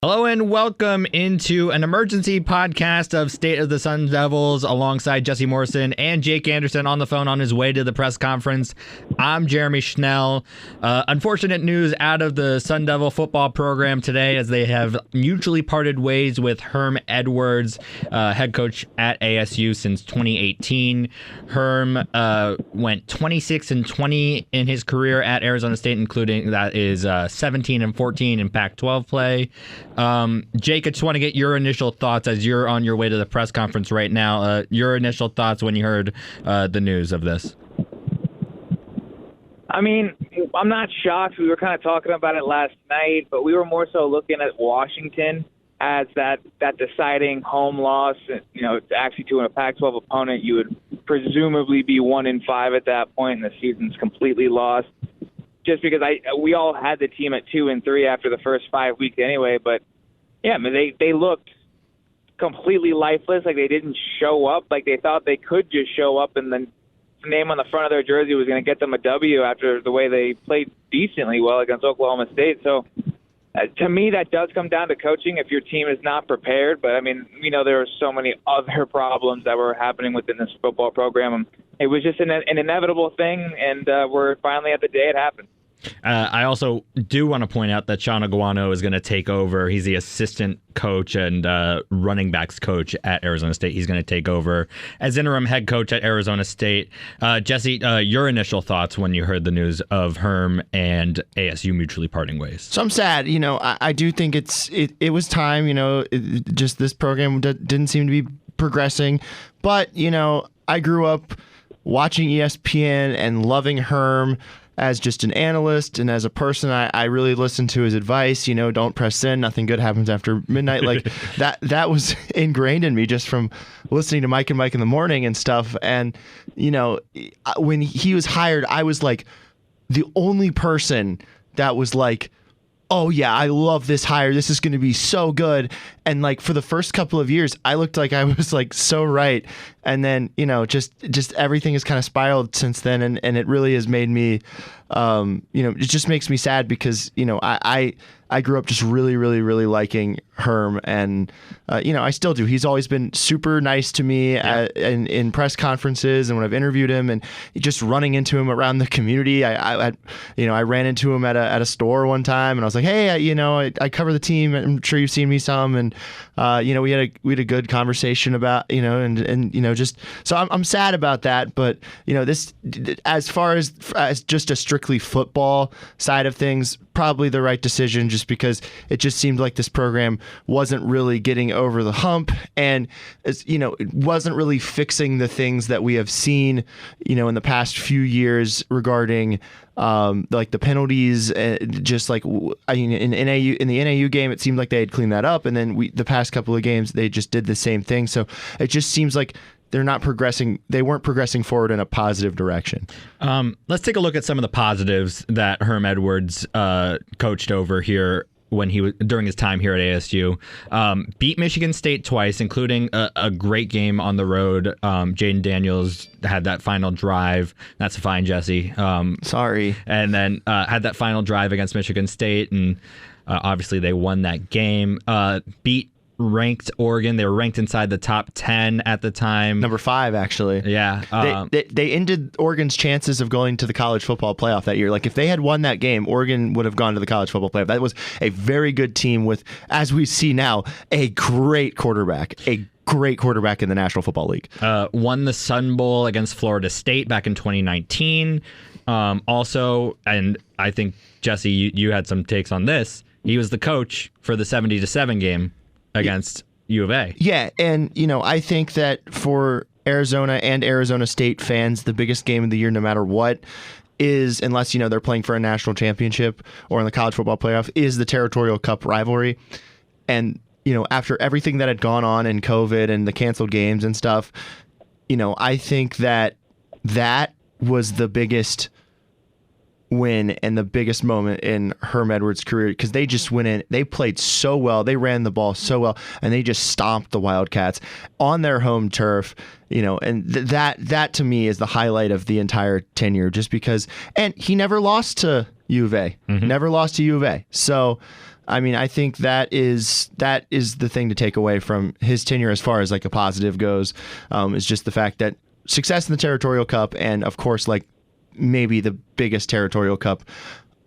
Hello and welcome into an emergency podcast of State of the Sun Devils alongside Jesse Morrison and Jake Anderson on the phone on his way to the press conference. I'm Jeremy Schnell. Unfortunate news out of the Sun Devil football program today as they have mutually parted ways with Herm Edwards, head coach at ASU since 2018. Herm went 26-20 in his career at Arizona State, including that is 17-14 in Pac-12 play. Jake, I just want to get your initial thoughts as you're on your way to the press conference right now. Your initial thoughts when you heard the news of this. I mean, I'm not shocked. We were kind of talking about it last night, but we were more so looking at Washington as that deciding home loss. You know, actually to a Pac-12 opponent, you would presumably be 1-5 at that point, and the season's completely lost. Just because we all had the team at 2-3 after the first 5 weeks anyway, but yeah, I mean, they looked completely lifeless, like they didn't show up, like they thought they could just show up and then the name on the front of their jersey was going to get them a W after the way they played decently well against Oklahoma State. So to me, that does come down to coaching if your team is not prepared. But I mean, you know, there are so many other problems that were happening within this football program. It was just an inevitable thing, and we're finally at the day it happened. I also do want to point out that Sean Aguano is going to take over. He's the assistant coach and running backs coach at Arizona State. He's going to take over as interim head coach at Arizona State. Jesse, your initial thoughts when you heard the news of Herm and ASU mutually parting ways? So I'm sad. You know, I do think it was time. You know, just this program didn't seem to be progressing. But, you know, I grew up watching ESPN and loving Herm as just an analyst and as a person. I really listened to his advice, you know, don't press send, nothing good happens after midnight. Like that was ingrained in me just from listening to Mike and Mike in the morning and stuff. And, you know, when he was hired, I was like the only person that was like, oh yeah, I love this hire. This is going to be so good. And like for the first couple of years, I looked like I was like so right. And then, you know, just everything has kind of spiraled since then. And it really has made me, you know, it just makes me sad because, you know, I grew up just really, really, really liking Herm, and you know, I still do. He's always been super nice to me in press conferences and when I've interviewed him, and just running into him around the community. I ran into him at a store one time, and I was like, hey, you know, I cover the team. I'm sure you've seen me some, and you know, we had a good conversation about, you know, and you know, just so I'm sad about that, but you know, this as far as just a strictly football side of things, probably the right decision, just because it just seemed like this program wasn't really getting over the hump, and you know, it wasn't really fixing the things that we have seen, you know, in the past few years regarding like the penalties. Just like, I mean, in the NAU game, it seemed like they had cleaned that up, and then the past couple of games they just did the same thing. So it just seems like they're not progressing. They weren't progressing forward in a positive direction. Let's take a look at some of the positives that Herm Edwards coached over here when he was during his time here at ASU. Beat Michigan State twice, including a great game on the road. Jaden Daniels had that final drive. That's fine, Jesse. Sorry. And then had that final drive against Michigan State, and obviously they won that game. Beat ranked Oregon. They were ranked inside the top 10 at the time. Number 5, actually. Yeah. They ended Oregon's chances of going to the college football playoff that year. Like, if they had won that game, Oregon would have gone to the college football playoff. That was a very good team with, as we see now, a great quarterback in the National Football League. Won the Sun Bowl against Florida State back in 2019. Also, and I think, Jesse, you had some takes on this. He was the coach for the 70-7 game against U of A. Yeah, and you know, I think that for Arizona and Arizona State fans, the biggest game of the year, no matter what, is, unless you know they're playing for a national championship or in the college football playoff, is the Territorial Cup rivalry. And you know, after everything that had gone on in COVID and the canceled games and stuff, you know, I think that was the biggest win and the biggest moment in Herm Edwards' career, because they just went in, they played so well, they ran the ball so well, and they just stomped the Wildcats on their home turf, you know, and that to me is the highlight of the entire tenure, just because, and he never lost to U of A, never lost to U of A. So, I mean, I think that is the thing to take away from his tenure as far as like a positive goes, is just the fact that success in the Territorial Cup, and of course, like maybe the biggest Territorial Cup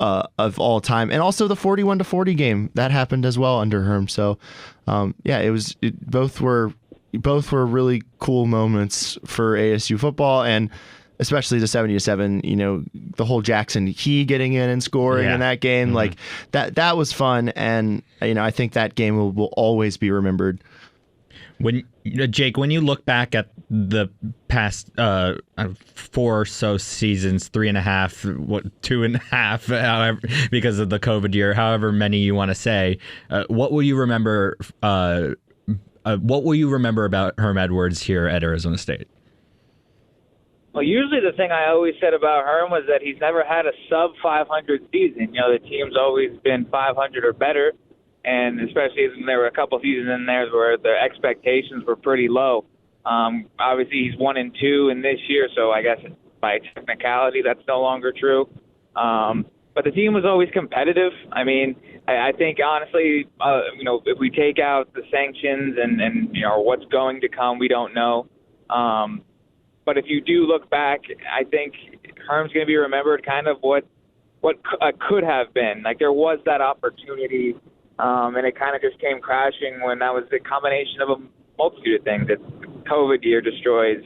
of all time, and also the 41-40 game that happened as well under Herm. So both were really cool moments for ASU football, and especially the 70-7, the whole Jackson Key getting in and scoring in that game, like that was fun. And, I think that game will always be remembered. Jake, when you look back at the past 4 or so seasons, 3.5, 2.5, however, because of the COVID year, however many you want to say, what will you remember? What will you remember about Herm Edwards here at Arizona State? Well, usually the thing I always said about Herm was that he's never had a sub-500 season. The team's always been 500 or better, and especially when there were a couple seasons in there where the expectations were pretty low. Obviously, he's 1-2 in this year, so I guess by technicality that's no longer true. But the team was always competitive. I mean, I think honestly, if we take out the sanctions and what's going to come, we don't know. But if you do look back, I think Herm's going to be remembered kind of what could have been. Like there was that opportunity, and it kind of just came crashing when that was the combination of a multitude of things. That COVID year destroys,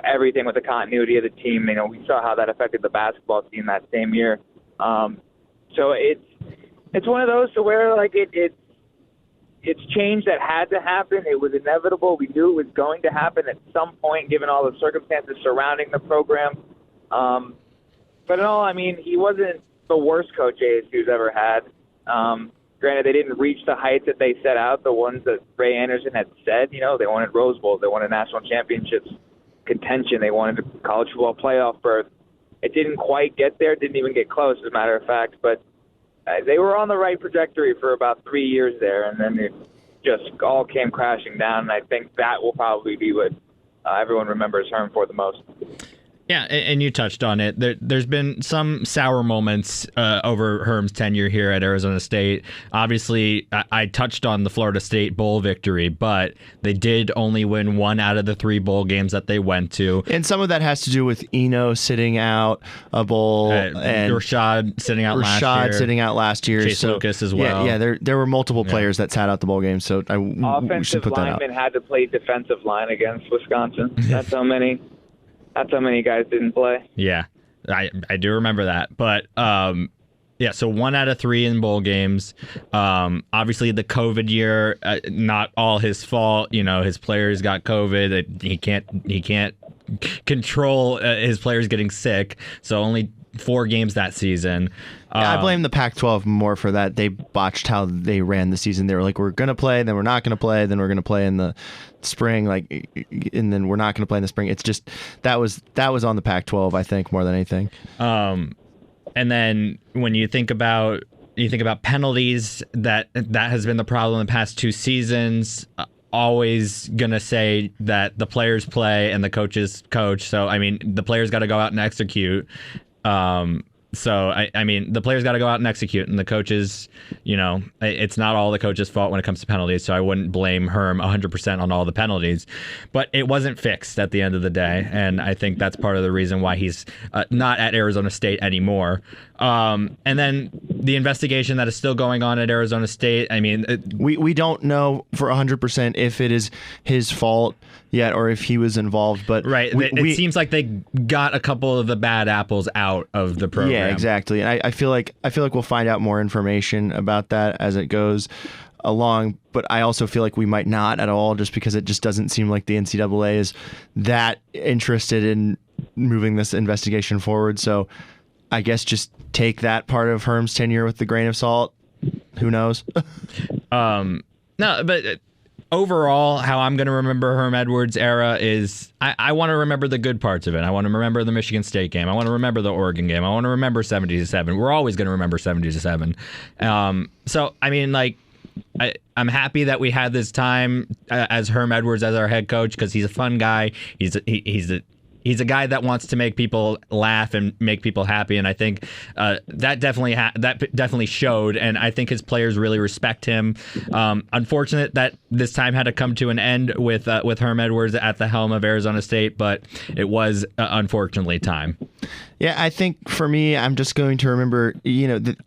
everything with the continuity of the team. We saw how that affected the basketball team that same year. So it's one of those to where like it's change that had to happen. It was inevitable. We knew it was going to happen at some point, given all the circumstances surrounding the program. But in all, I mean, he wasn't the worst coach ASU's ever had. Granted, they didn't reach the heights that they set out, the ones that Ray Anderson had said. They wanted Rose Bowls. They wanted national championships contention. They wanted a college football playoff berth. It didn't quite get there. Didn't even get close, as a matter of fact. But they were on the right trajectory for about 3 years there, and then it just all came crashing down. And I think that will probably be what everyone remembers Herm for the most. Yeah, and you touched on it. There's been some sour moments over Herm's tenure here at Arizona State. Obviously, I touched on the Florida State Bowl victory, but they did only win 1 out of the 3 bowl games that they went to. And some of that has to do with Eno sitting out a bowl, and Rashad sitting out last year. Chase Lucas as well. Yeah, there were multiple players that sat out the bowl game, so we should put that out. Offensive linemen had to play defensive line against Wisconsin. That's how many guys didn't play. Yeah, I do remember that. But, so 1 out of 3 in bowl games. Obviously, the COVID year, not all his fault. His players got COVID. He can't control his players getting sick. So only 4 games that season. I blame the Pac-12 more for that. They botched how they ran the season. They were like, we're going to play, then we're not going to play, then we're going to play in the spring, and then we're not going to play in the spring. It's just that was on the Pac-12, I think, more than anything. And then when you think about penalties, that has been the problem in the past 2 seasons. Always gonna say that the players play and the coaches coach. So I mean, the players got to go out and execute. So, I mean, the players got to go out and execute, and the coaches, it's not all the coaches' fault when it comes to penalties, so I wouldn't blame Herm 100% on all the penalties. But it wasn't fixed at the end of the day, and I think that's part of the reason why he's not at Arizona State anymore. And then the investigation that is still going on at Arizona State, I mean... We don't know for 100% if it is his fault yet or if he was involved, but... Right, it seems like they got a couple of the bad apples out of the program. Yeah, exactly. And I feel like we'll find out more information about that as it goes along, but I also feel like we might not at all, just because it just doesn't seem like the NCAA is that interested in moving this investigation forward. So I guess just take that part of Herm's tenure with a grain of salt. Who knows? No, but overall, how I'm going to remember Herm Edwards' era is I want to remember the good parts of it. I want to remember the Michigan State game. I want to remember the Oregon game. I want to remember 70-7. We're always going to remember 70-7. So, I mean, like, I'm happy that we had this time as Herm Edwards as our head coach, because he's a fun guy. He's He's a guy that wants to make people laugh and make people happy, and I think that definitely showed. And I think his players really respect him. Unfortunate that this time had to come to an end with Herm Edwards at the helm of Arizona State, but it was unfortunately time. Yeah, I think for me, I'm just going to remember,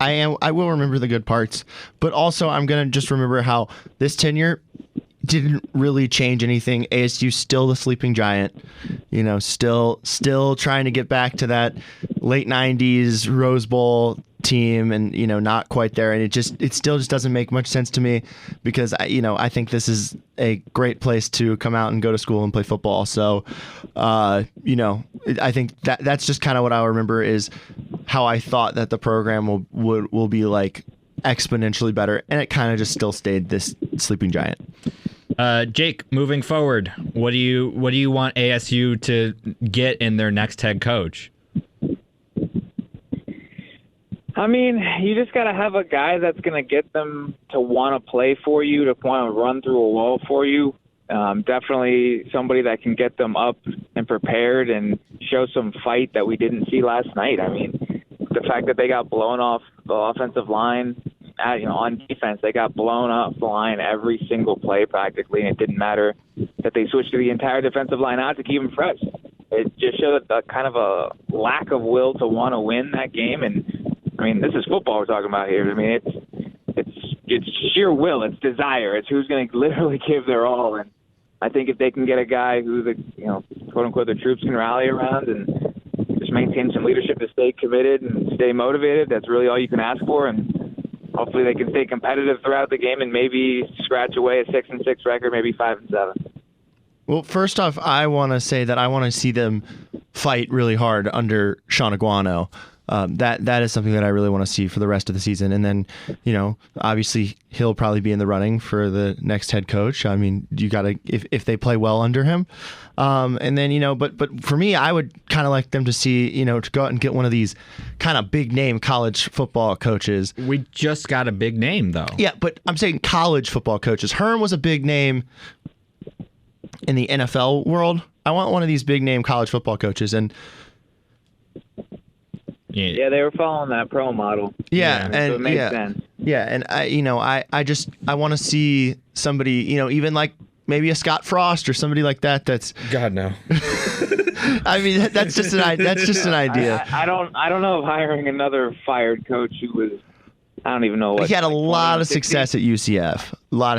I will remember the good parts, but also I'm going to just remember how this tenure didn't really change anything. ASU still the sleeping giant, still trying to get back to that late 90s Rose Bowl team, and not quite there. And it still just doesn't make much sense to me, because I think this is a great place to come out and go to school and play football. So I think that's just kind of what I'll remember, is how I thought that the program will be like exponentially better, and it kind of just still stayed this sleeping giant. Jake, moving forward, what do you want ASU to get in their next head coach? I mean, you just got to have a guy that's going to get them to want to play for you, to want to run through a wall for you. Definitely somebody that can get them up and prepared and show some fight that we didn't see last night. I mean, the fact that they got blown off the offensive line, on defense, they got blown off the line every single play practically, and it didn't matter that they switched to the entire defensive line out to keep them fresh. It just showed a kind of a lack of will to want to win that game. And I mean, this is football we're talking about here. I mean, it's sheer will, it's desire, it's who's going to literally give their all. And I think if they can get a guy who the quote unquote the troops can rally around and just maintain some leadership to stay committed and stay motivated, that's really all you can ask for. And hopefully they can stay competitive throughout the game and maybe scratch away a 6-6 record, maybe 5-7. Well, first off, I want to say that I want to see them fight really hard under Sean Aguano. That is something that I really want to see for the rest of the season. And then, obviously he'll probably be in the running for the next head coach. I mean, you got to, if they play well under him. And then, but for me, I would kind of like them to see, to go out and get one of these kind of big name college football coaches. We just got a big name though. Yeah, but I'm saying college football coaches. Herm was a big name in the NFL world. I want one of these big name college football coaches. And yeah, they were following that pro model. Yeah, and so it makes sense. Yeah, and I want to see somebody, even like maybe a Scott Frost or somebody like that. That's God no. I mean, that's just an idea. I don't know of hiring another fired coach who was. I don't even know what. He had a lot of success at UCF. Not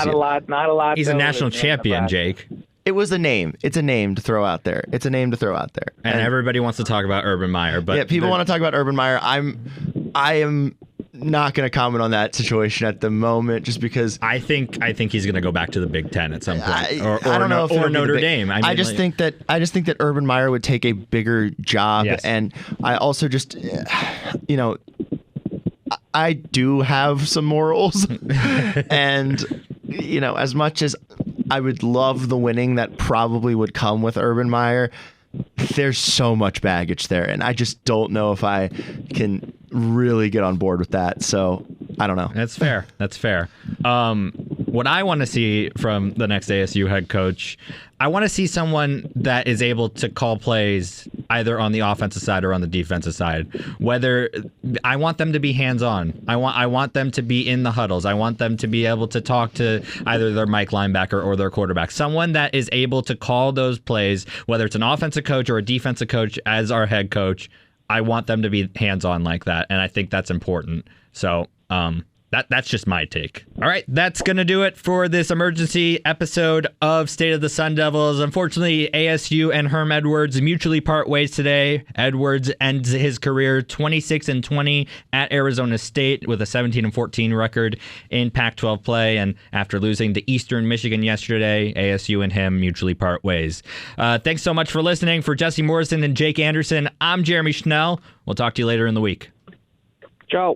a lot. He's a national champion, Jake. It was a name. It's a name to throw out there. And everybody wants to talk about Urban Meyer, but yeah, people want to talk about Urban Meyer. I am not going to comment on that situation at the moment, just because I think he's going to go back to the Big Ten at some point, I don't know, or Notre Dame. I just think that Urban Meyer would take a bigger job, yes. And I also just, I do have some morals, and as much as I would love the winning that probably would come with Urban Meyer, there's so much baggage there, and I just don't know if I can really get on board with that. So I don't know. That's fair. What I want to see from the next ASU head coach, I want to see someone that is able to call plays either on the offensive side or on the defensive side. Whether I want them to be hands-on. I want them to be in the huddles. I want them to be able to talk to either their Mike linebacker or their quarterback. Someone that is able to call those plays, whether it's an offensive coach or a defensive coach as our head coach. I want them to be hands-on like that, and I think that's important. So that's just my take. All right, that's going to do it for this emergency episode of State of the Sun Devils. Unfortunately, ASU and Herm Edwards mutually part ways today. Edwards ends his career 26-20 at Arizona State with a 17-14 record in Pac-12 play. And after losing to Eastern Michigan yesterday, ASU and him mutually part ways. Thanks so much for listening. For Jesse Morrison and Jake Anderson, I'm Jeremy Schnell. We'll talk to you later in the week. Ciao.